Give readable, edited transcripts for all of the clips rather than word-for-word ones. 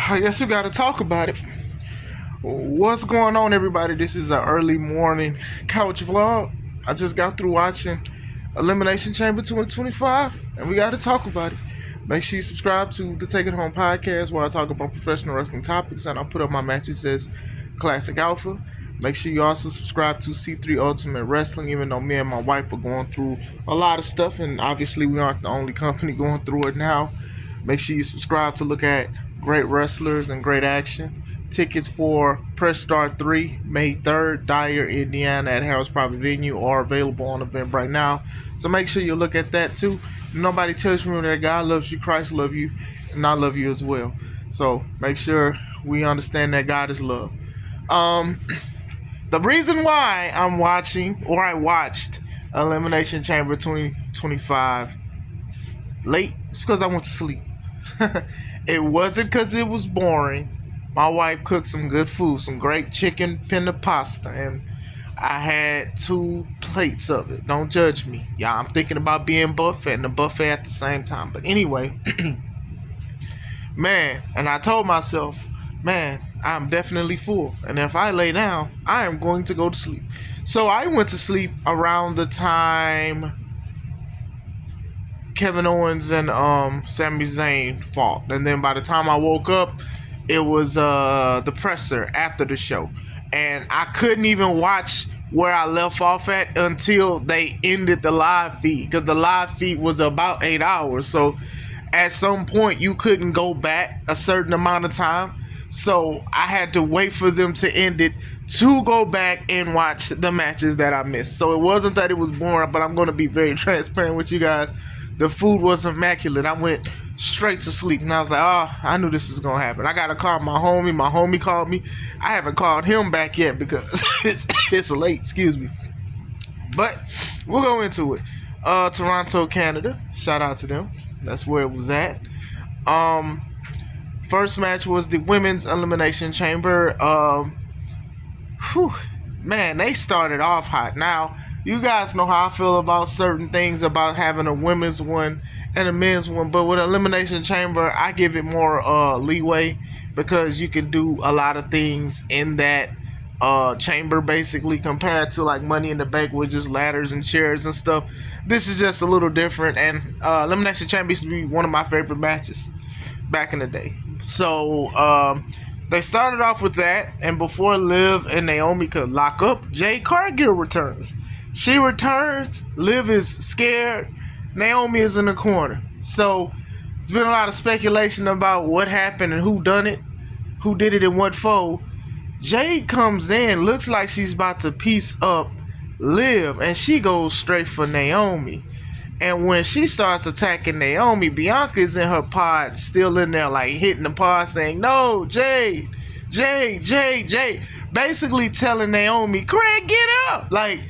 I guess we got to talk about it. What's going on, everybody? This is an early morning couch vlog. I just got through watching Elimination Chamber 2025, and we got to talk about it. Make sure you subscribe to the Take It Home podcast where I talk about professional wrestling topics, and I'll put up my matches as Classic Alpha. Make sure you also subscribe to C3 Ultimate Wrestling, even though me and my wife are going through a lot of stuff, and obviously we aren't the only company going through it now. Make sure you subscribe to look at great wrestlers and great action. Tickets for Press Start 3, May 3rd, Dyer, Indiana at Harrah's Private Venue are available on Eventbrite now. So make sure you look at that too. Nobody tells you that God loves you, Christ loves you, and I love you as well. So make sure we understand that God is love. The reason why I watched Elimination Chamber 2025 late is because I went to sleep. It wasn't because it was boring. My wife cooked some good food, some great chicken pinna pasta, and I had 2 plates of it. Don't judge me. Yeah, I'm thinking about being buffet and a buffet at the same time. But anyway, man, and I told myself, man, I'm definitely full. And if I lay down, I am going to go to sleep. So I went to sleep around the time Kevin Owens and Sami Zayn fought. And then by the time I woke up, it was the presser after the show. And I couldn't even watch where I left off at until they ended the live feed, because the live feed was about 8 hours. So at some point you couldn't go back a certain amount of time. So I had to wait for them to end it to go back and watch the matches that I missed. So it wasn't that it was boring, but I'm going to be very transparent with you guys. The food was immaculate. I went straight to sleep, and I was like, oh, I knew this was going to happen. I got to call my homie. My homie called me. I haven't called him back yet because it's late, excuse me. But we'll go into it. Toronto, Canada. Shout out to them. That's where it was at. First match was the Women's Elimination Chamber. Man, they started off hot. Now, you guys know how I feel about certain things about having a women's one and a men's one, but with Elimination Chamber, I give it more leeway because you can do a lot of things in that chamber, basically, compared to like Money in the Bank with just ladders and chairs and stuff. This is just a little different, and Elimination Chamber used to be one of my favorite matches back in the day. So they started off with that, and before Liv and Naomi could lock up, Jade Cargill returns. She returns. Liv is scared. Naomi is in the corner. So there's been a lot of speculation about what happened and who done it, who did it and what for. Jade comes in, looks like she's about to piece up Liv, and she goes straight for Naomi. And when she starts attacking Naomi, Bianca's in her pod, still in there, like hitting the pod, saying, "No, Jade, Jade, Jade, Jade." Basically telling Naomi, "Craig, get up!" Like,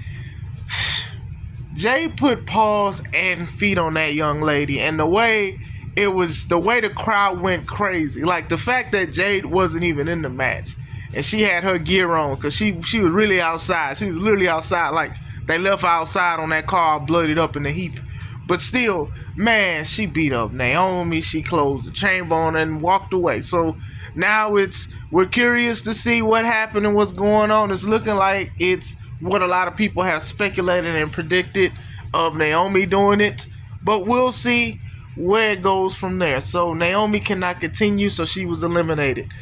Jade put paws and feet on that young lady, and the way the crowd went crazy. Like, the fact that Jade wasn't even in the match, and she had her gear on, because she was really outside. She was literally outside. Like, they left her outside on that car, blooded up in a heap. But still, man, she beat up Naomi. She closed the chamber on her and walked away. So now we're curious to see what happened and what's going on. It's looking like it's what a lot of people have speculated and predicted of Naomi doing it. But we'll see where it goes from there. So Naomi cannot continue, so she was eliminated.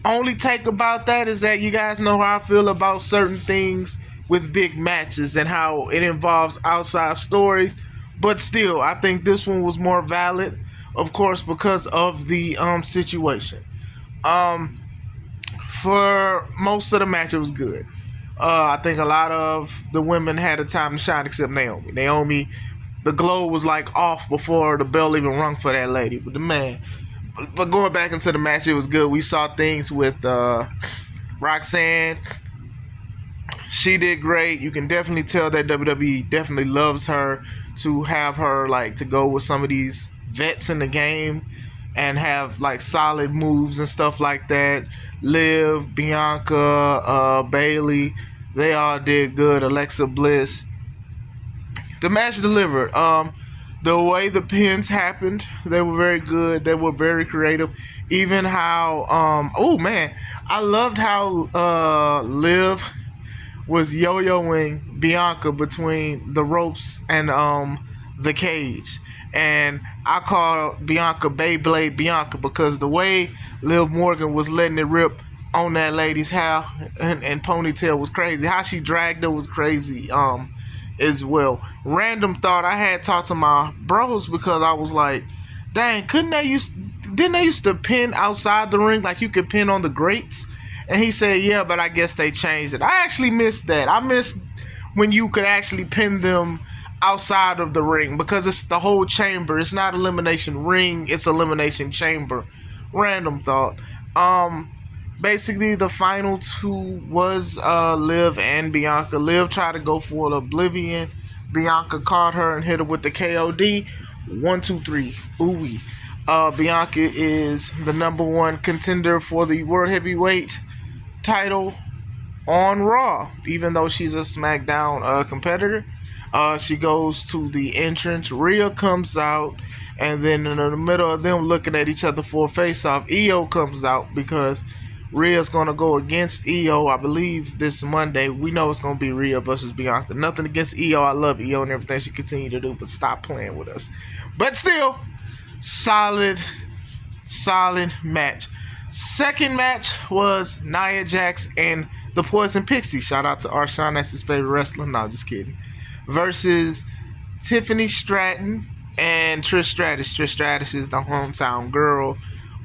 Only take about that is that you guys know how I feel about certain things with big matches and how it involves outside stories. But still, I think this one was more valid, of course, because of the situation. For most of the match, it was good. I think a lot of the women had a time to shine except Naomi. Naomi, the glow was like off before the bell even rung for that lady. But but going back into the match, it was good. We saw things with Roxanne. She did great. You can definitely tell that WWE definitely loves her, to have her like to go with some of these vets in the game and have like solid moves and stuff like that. Liv, Bianca, Bailey, they all did good. Alexa Bliss. The match delivered. The way the pins happened, they were very good. They were very creative. Even how, oh man, I loved how Liv was yo-yoing Bianca between the ropes and the cage. And I call Bianca Beyblade Bianca because the way Liv Morgan was letting it rip on that lady's hair and ponytail was crazy. How she dragged her was crazy as well. Random thought, I had talked to my bros because I was like, dang, didn't they used to pin outside the ring like you could pin on the grates? And he said, yeah, but I guess they changed it. I actually missed that. I missed when you could actually pin them outside of the ring because it's the whole chamber. It's not elimination ring, it's elimination chamber. Random thought. Basically the final two was Liv and Bianca. Liv tried to go for an Oblivion. Bianca caught her and hit her with the KOD. 1, 2, 3. Ooh-wee. Bianca is the number one contender for the World Heavyweight title on Raw, even though she's a SmackDown competitor. She goes to the entrance. Rhea comes out, and then in the middle of them looking at each other for a face-off, Io comes out because Rhea's going to go against Io, I believe, this Monday. We know it's going to be Rhea versus Bianca. Nothing against Io. I love Io and everything she continues to do, but stop playing with us. But still, solid match. Second match was Nia Jax and the Poison Pixie. Shout out to Arshawn, that's his favorite wrestler. No, just kidding. Versus Tiffany Stratton and Trish Stratus. Trish Stratus is the hometown girl.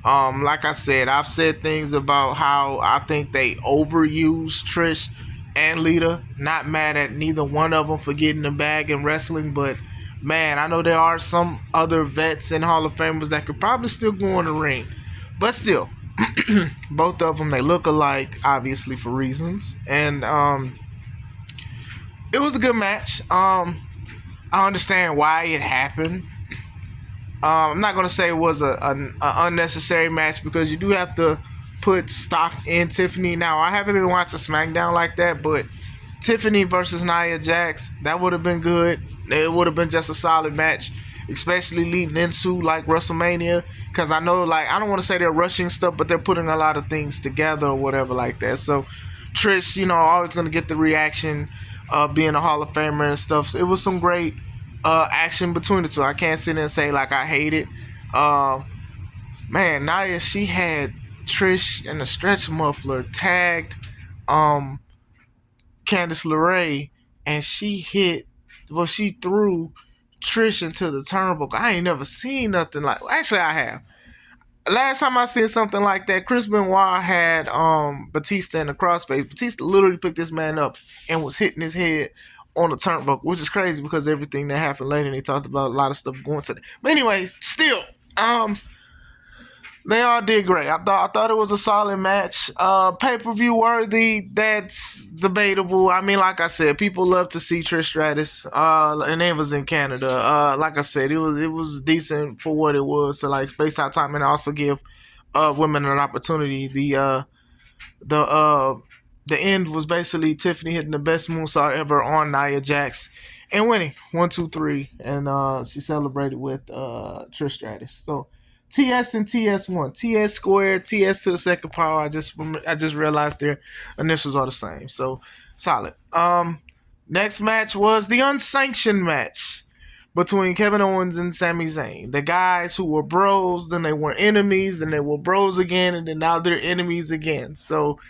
Like I said, I've said things about how I think they overuse Trish and Lita. Not mad at neither one of them for getting the bag in wrestling, but man, I know there are some other vets and Hall of Famers that could probably still go in the ring. But still, both of them, they look alike, obviously, for reasons. And it was a good match. I understand why it happened. I'm not going to say it was an unnecessary match because you do have to put stock in Tiffany. Now, I haven't been watching SmackDown like that, but Tiffany versus Nia Jax, that would have been good. It would have been just a solid match, especially leading into like WrestleMania, because I know, like, I don't want to say they're rushing stuff, but they're putting a lot of things together or whatever like that. So Trish, always going to get the reaction of being a Hall of Famer and stuff. So it was some great action between the two. I can't sit there and say like I hate it. Man, Nia, she had Trish and the stretch muffler tagged Candice LeRae, and she threw Trish into the turnbuckle. I ain't never seen nothing like. Actually, I have. Last time I seen something like that, Chris Benoit had Batista in the crossface. Batista literally picked this man up and was hitting his head on the turnbuckle, which is crazy because everything that happened later, they talked about a lot of stuff going to that. But anyway, still, they all did great. I thought it was a solid match. Pay-per-view worthy, that's debatable. I mean, like I said, people love to see Trish Stratus. And it was in Canada. Like I said, it was decent for what it was to like space out time and also give women an opportunity. The end was basically Tiffany hitting the best moonsault ever on Nia Jax and winning 1, 2, 3, and she celebrated with Trish Stratus. So TS and TS1, TS squared, TS to the second power. I just realized their initials are the same. So solid. Next match was the unsanctioned match between Kevin Owens and Sami Zayn. The guys who were bros, then they were enemies, then they were bros again, and then now they're enemies again. So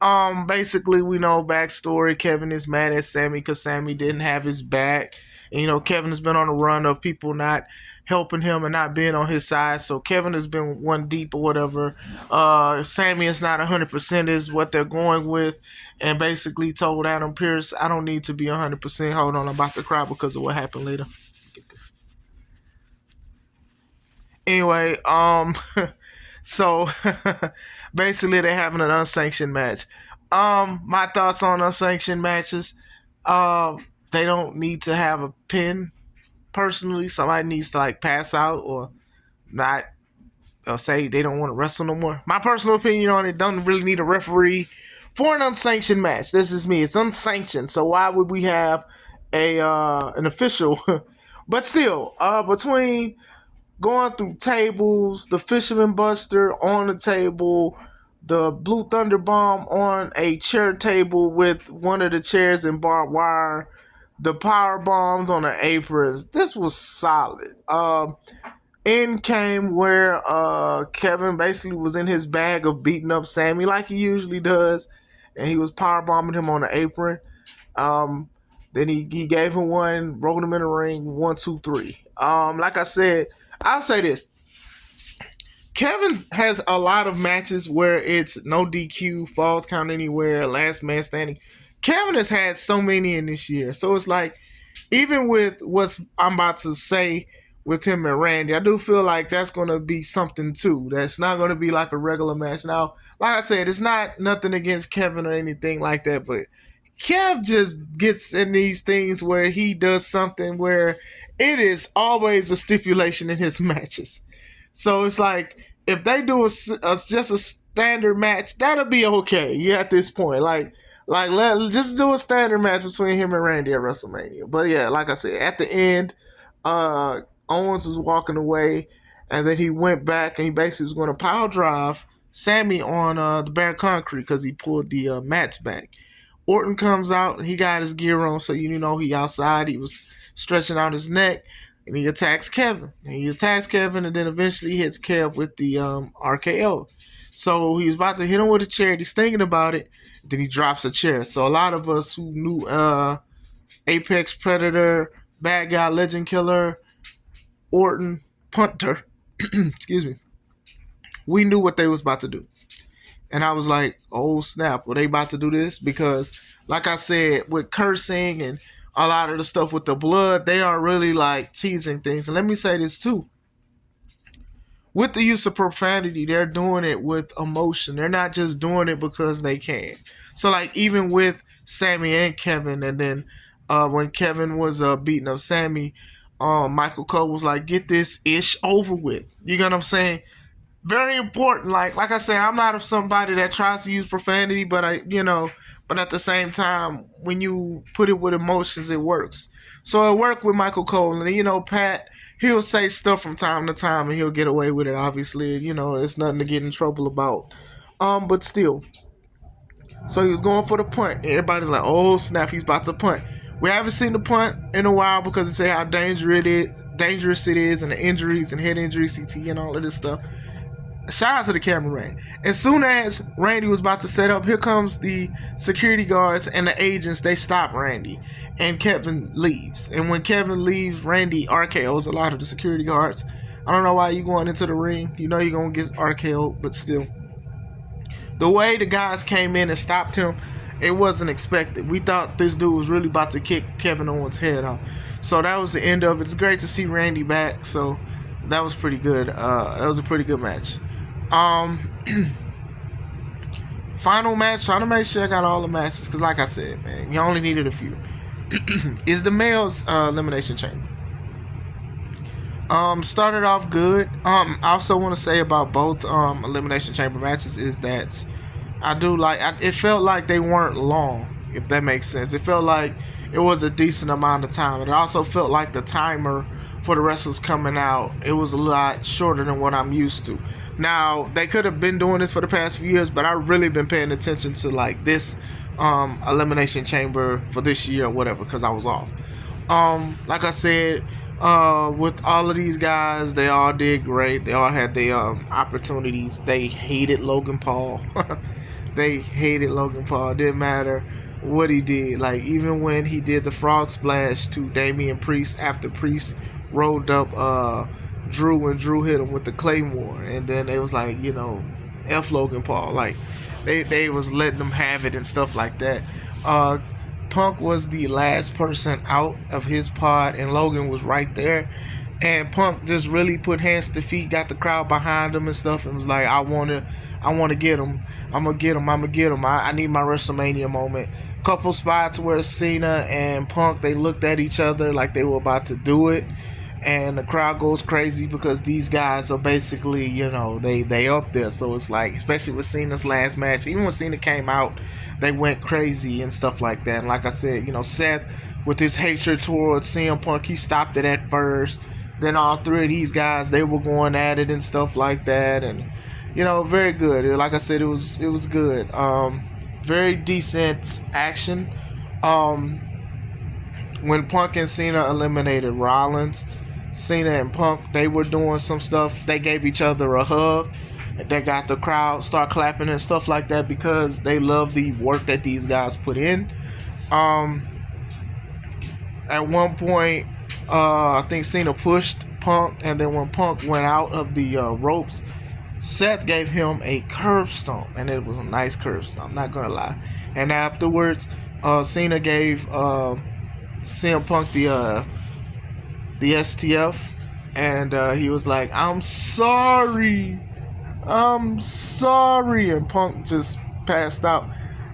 basically, we know backstory. Kevin is mad at Sami because Sami didn't have his back. And, Kevin has been on a run of people not helping him and not being on his side. So Kevin has been one deep or whatever. Sami is not 100% is what they're going with. And basically told Adam Pearce, I don't need to be 100%. Hold on, I'm about to cry because of what happened later. Anyway, so basically they're having an unsanctioned match. My thoughts on unsanctioned matches, they don't need to have a pin. Personally, somebody needs to like pass out or not, or say they don't want to wrestle no more. My personal opinion on it, don't really need a referee for an unsanctioned match. This is me. It's unsanctioned, so why would we have an official But still, between going through tables, the Fisherman Buster on the table, the Blue Thunder Bomb on a chair table with one of the chairs in barbed wire, the power bombs on the aprons. This was solid. In came where Kevin basically was in his bag of beating up Sammy like he usually does, and he was power bombing him on the apron. Um, then he gave him one, rolled him in the ring, 1, 2, 3. Like I said, I'll say this: Kevin has a lot of matches where it's no DQ, falls count anywhere, last man standing. Kevin has had so many in this year, so it's like even with what I'm about to say with him and Randy, I do feel like that's going to be something too. That's not going to be like a regular match. Now, like I said, it's not nothing against Kevin or anything like that, but Kev just gets in these things where he does something where it is always a stipulation in his matches. So it's like if they do just a standard match, that'll be okay. Yeah, at this point, let just do a standard match between him and Randy at WrestleMania. But yeah, like I said, at the end, Owens was walking away, and then he went back and he basically was going to power drive Sammy on the bare concrete because he pulled the mats back. Orton comes out and he got his gear on, so you know he outside. He was stretching out his neck, and he attacks Kevin. And then eventually hits Kev with the RKO. So he's about to hit him with a chair. He's thinking about it. Then he drops a chair. So a lot of us who knew Apex Predator, Bad Guy, Legend Killer, Orton, Punter, excuse me, we knew what they was about to do. And I was like, oh snap, were they about to do this? Because like I said, with cursing and a lot of the stuff with the blood, they are really like teasing things. And let me say this too. With the use of profanity, they're doing it with emotion. They're not just doing it because they can. So like even with Sammy and Kevin, and then when Kevin was beating up Sammy, Michael Cole was like, get this ish over with. You know what I'm saying? Very important. Like I said, I'm not somebody that tries to use profanity, but but at the same time, when you put it with emotions, it works. So it worked with Michael Cole, and Pat, he'll say stuff from time to time, and he'll get away with it. Obviously, it's nothing to get in trouble about. But still, so he was going for the punt. Everybody's like, "Oh snap, he's about to punt." We haven't seen the punt in a while because they say how dangerous it is, and the injuries and head injuries, CT, and all of this stuff. Shout out to the cameraman. As soon as Randy was about to set up, here comes the security guards and the agents. They stop Randy, and Kevin leaves. And when Kevin leaves, Randy RKO's a lot of the security guards. I don't know why you going into the ring. You know you're going to get RKO'd, but still. The way the guys came in and stopped him, it wasn't expected. We thought this dude was really about to kick Kevin Owens' head off. So that was the end of it. It's great to see Randy back. So that was pretty good. That was a pretty good match. Final match, trying to make sure I got all the matches, because like I said, man, you only needed a few. Is the male's Elimination Chamber. Started off good. I also want to say about both Elimination Chamber matches is that I do like, it felt like they weren't long, if that makes sense. It felt like it was a decent amount of time. It also felt like the timer for the wrestlers coming out, it was a lot shorter than what I'm used to. Now, they could have been doing this for the past few years, but I've really been paying attention to like this Elimination Chamber for this year or whatever, because I was off. Like I said, with all of these guys, they all did great. They all had their opportunities. They hated Logan Paul. They hated Logan Paul. It didn't matter what he did. Like, even when he did the frog splash to Damian Priest after Priest rolled up Drew, and Drew hit him with the Claymore, and then they was like, F Logan Paul. Like, they was letting them have it and stuff like that. Punk was the last person out of his pod, and Logan was right there, and Punk just really put hands to feet, got the crowd behind him and stuff, and was like, I want to get him. I'm gonna get him. I need my WrestleMania moment. Couple spots where Cena and Punk, they looked at each other like they were about to do it, and the crowd goes crazy because these guys are basically, they up there. So it's like, especially with Cena's last match, even when Cena came out, they went crazy and stuff like that. And like I said, Seth, with his hatred towards CM Punk, he stopped it at first. Then all three of these guys, they were going at it and stuff like that, and very good. Like I said, it was good. Very decent action. When Punk and Cena eliminated Rollins, Cena and Punk, they were doing some stuff. They gave each other a hug. They got the crowd start clapping and stuff like that because they love the work that these guys put in. At one point, I think Cena pushed Punk, and then when Punk went out of the ropes, Seth gave him a curb stomp, and it was a nice curb stomp, not gonna lie. And afterwards, Cena gave CM Punk the STF, and he was like, I'm sorry, and Punk just passed out.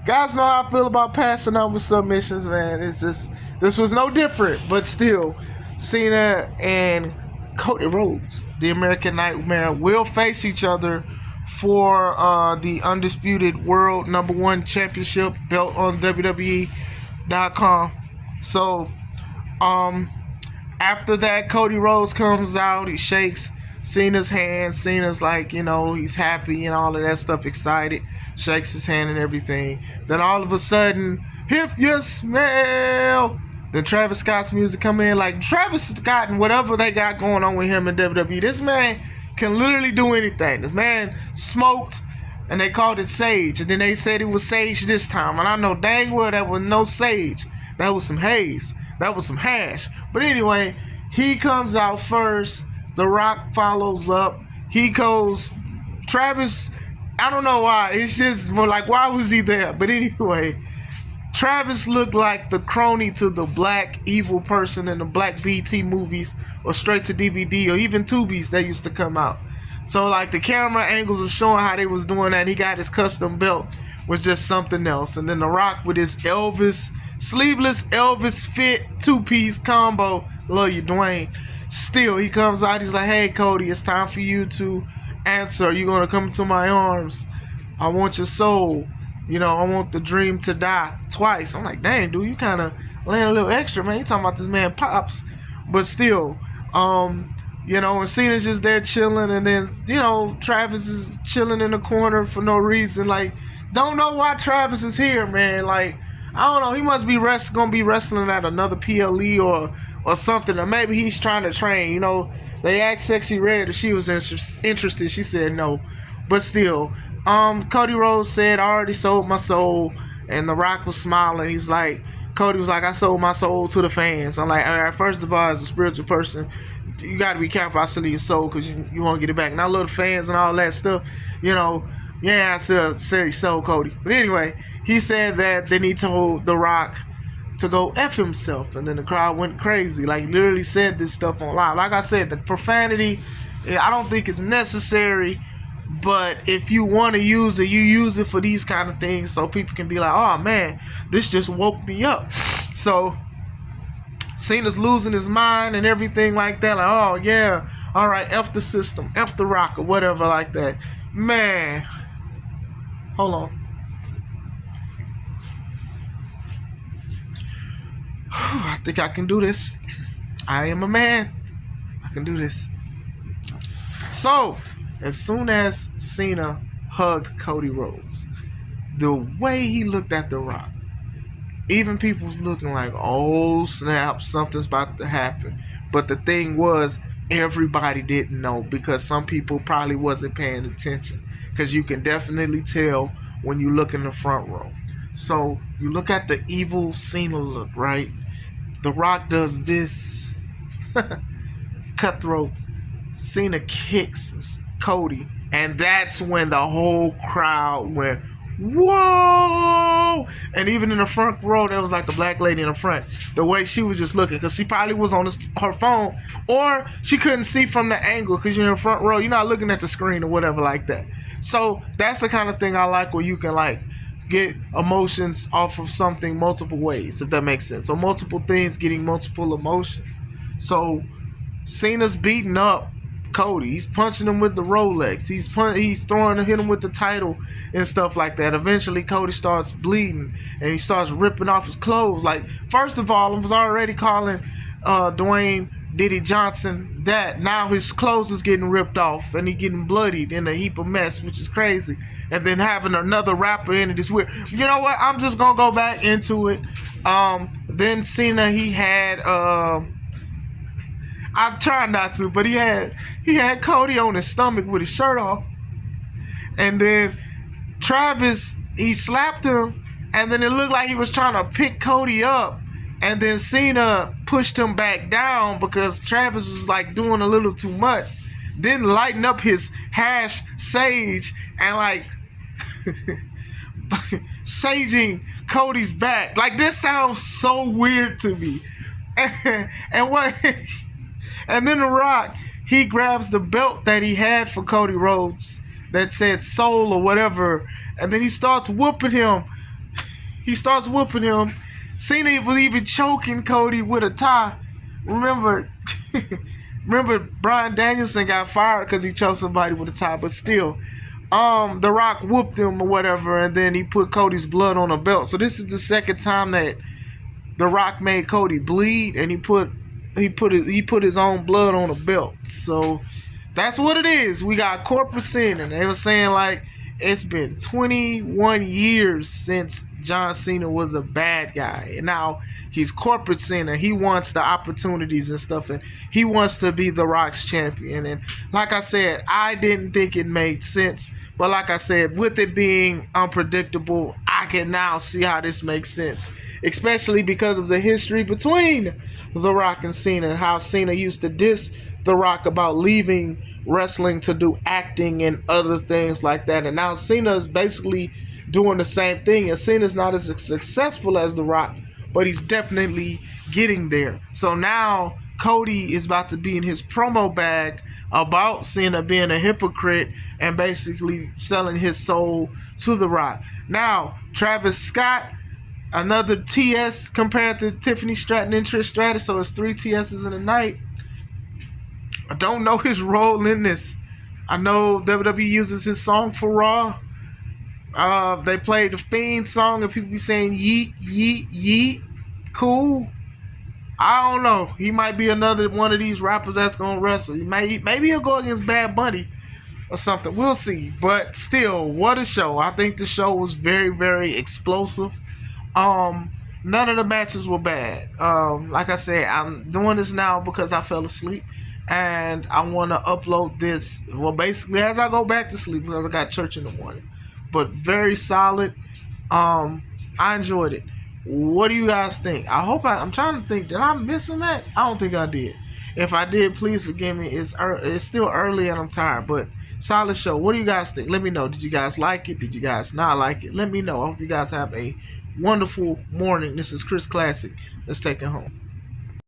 Guys know how I feel about passing out with submissions, man. It's just, this was no different, but still, Cena and Cody Rhodes, the American Nightmare, will face each other for the undisputed world #1 championship belt on WWE.com. So, after that, Cody Rhodes comes out. He shakes Cena's hand. Cena's like, he's happy and all of that stuff, excited. Shakes his hand and everything. Then all of a sudden, if you smell, then Travis Scott's music come in. Like, Travis Scott and whatever they got going on with him in WWE, this man can literally do anything. This man smoked, and they called it sage, and then they said it was sage this time, and I know dang well that was no sage. That was some haze. That was some hash. But anyway, he comes out first. The Rock follows up. He goes, Travis, I don't know why. It's just more like, why was he there? But anyway, Travis looked like the crony to the black evil person in the black BT movies or straight to DVD or even Tubies that used to come out. So like the camera angles of showing how they was doing that, he got his custom belt, was just something else. And then The Rock with his sleeveless Elvis fit 2-piece combo. Love you, Dwayne. Still, he comes out, he's like, hey, Cody, it's time for you to answer. You're going to come into my arms. I want your soul. I want the dream to die twice. I'm like, dang, dude, you kind of laying a little extra, man. You talking about this man Pops. But still, and Cena's just there chilling, and then, Travis is chilling in the corner for no reason. Like, don't know why Travis is here, man. Like, I don't know. He must be gonna be wrestling at another PLE or something, or maybe he's trying to train. They asked Sexy Red if she was interested. She said no, but still, Cody Rhodes said, I already sold my soul, and The Rock was smiling. He's like, Cody was like, I sold my soul to the fans. I'm like, all right, first of all, as a spiritual person, you got to be careful about selling your soul because you want to get it back. And I love the fans and all that stuff. Yeah, I said he sold Cody. But anyway, he said that then he told The Rock to go F himself, and then the crowd went crazy. Like, literally said this stuff on live. Like I said, the profanity, I don't think it's necessary, but if you want to use it, you use it for these kind of things so people can be like, oh man, this just woke me up. So Cena's losing his mind and everything like that. Like, oh yeah, all right, F the system, F the Rock, or whatever like that. Man, hold on. I think I can do this. I am a man. I can do this. So, as soon as Cena hugged Cody Rhodes, the way he looked at The Rock, even people was looking like, oh snap, something's about to happen. But the thing was, everybody didn't know because some people probably wasn't paying attention. Because you can definitely tell when you look in the front row. So, you look at the evil Cena look, right? The Rock does this. Cutthroats. Cena kicks Cody. And that's when the whole crowd went, whoa! And even in the front row, there was like a black lady in the front. The way she was just looking, because she probably was on her phone, or she couldn't see from the angle, because you're in the front row. You're not looking at the screen or whatever like that. So that's the kind of thing I like, where you can like get emotions off of something multiple ways, if that makes sense. So multiple things getting multiple emotions. So Cena's beating up Cody. He's punching him with the Rolex. He's hitting him with the title and stuff like that. Eventually, Cody starts bleeding and he starts ripping off his clothes. Like, first of all, I was already calling Dwayne Diddy Johnson that. Now his clothes is getting ripped off and he getting bloodied in a heap of mess, which is crazy. And then having another rapper in it is weird. You know what? I'm just gonna go back into it. Then Cena, he had I'm trying not to, but he had Cody on his stomach with his shirt off. And then Travis, he slapped him, and then it looked like he was trying to pick Cody up. And then Cena pushed him back down because Travis was like doing a little too much. Then lighten up his hash sage and like saging Cody's back. Like, this sounds so weird to me. And what? And then The Rock, he grabs the belt that he had for Cody Rhodes that said Soul or whatever, and then he starts whooping him. Cena was even choking Cody with a tie. Remember Bryan Danielson got fired because he choked somebody with a tie, but still, The Rock whooped him or whatever, and then he put Cody's blood on a belt. So this is the second time that The Rock made Cody bleed, and he put his own blood on a belt. So that's what it is. We got corporate sin, and they were saying like it's been 21 years since John Cena was a bad guy, and now he's corporate sin, and he wants the opportunities and stuff, and he wants to be The Rock's champion. And like I said, I didn't think it made sense, but like I said, with it being unpredictable, I can now see how this makes sense, especially because of the history between The Rock and Cena, and how Cena used to diss The Rock about leaving wrestling to do acting and other things like that. And now Cena is basically doing the same thing, and Cena's not as successful as The Rock, but he's definitely getting there. So now Cody is about to be in his promo bag about Cena being a hypocrite and basically selling his soul to The Rock. Now, Travis Scott, another TS compared to Tiffany Stratton and Trish Stratus, so it's 3 TSs in a night. I don't know his role in this. I know WWE uses his song for Raw. They played the Fiend song and people be saying yeet, yeet, yeet. Cool. I don't know. He might be another one of these rappers that's going to wrestle. Maybe he'll go against Bad Bunny or something. We'll see. But still, what a show. I think the show was very, very explosive. None of the matches were bad. Like I said, I'm doing this now because I fell asleep, and I want to upload this, well, basically as I go back to sleep because I got church in the morning. But very solid. I enjoyed it. What do you guys think? I'm trying to think, did I miss a match? I don't think I did. If I did, please forgive me. It's still early and I'm tired, but solid show. What do you guys think? Let me know. Did you guys like it? Did you guys not like it? Let me know. I hope you guys have a wonderful morning. This is Chris Classic. Let's take it home.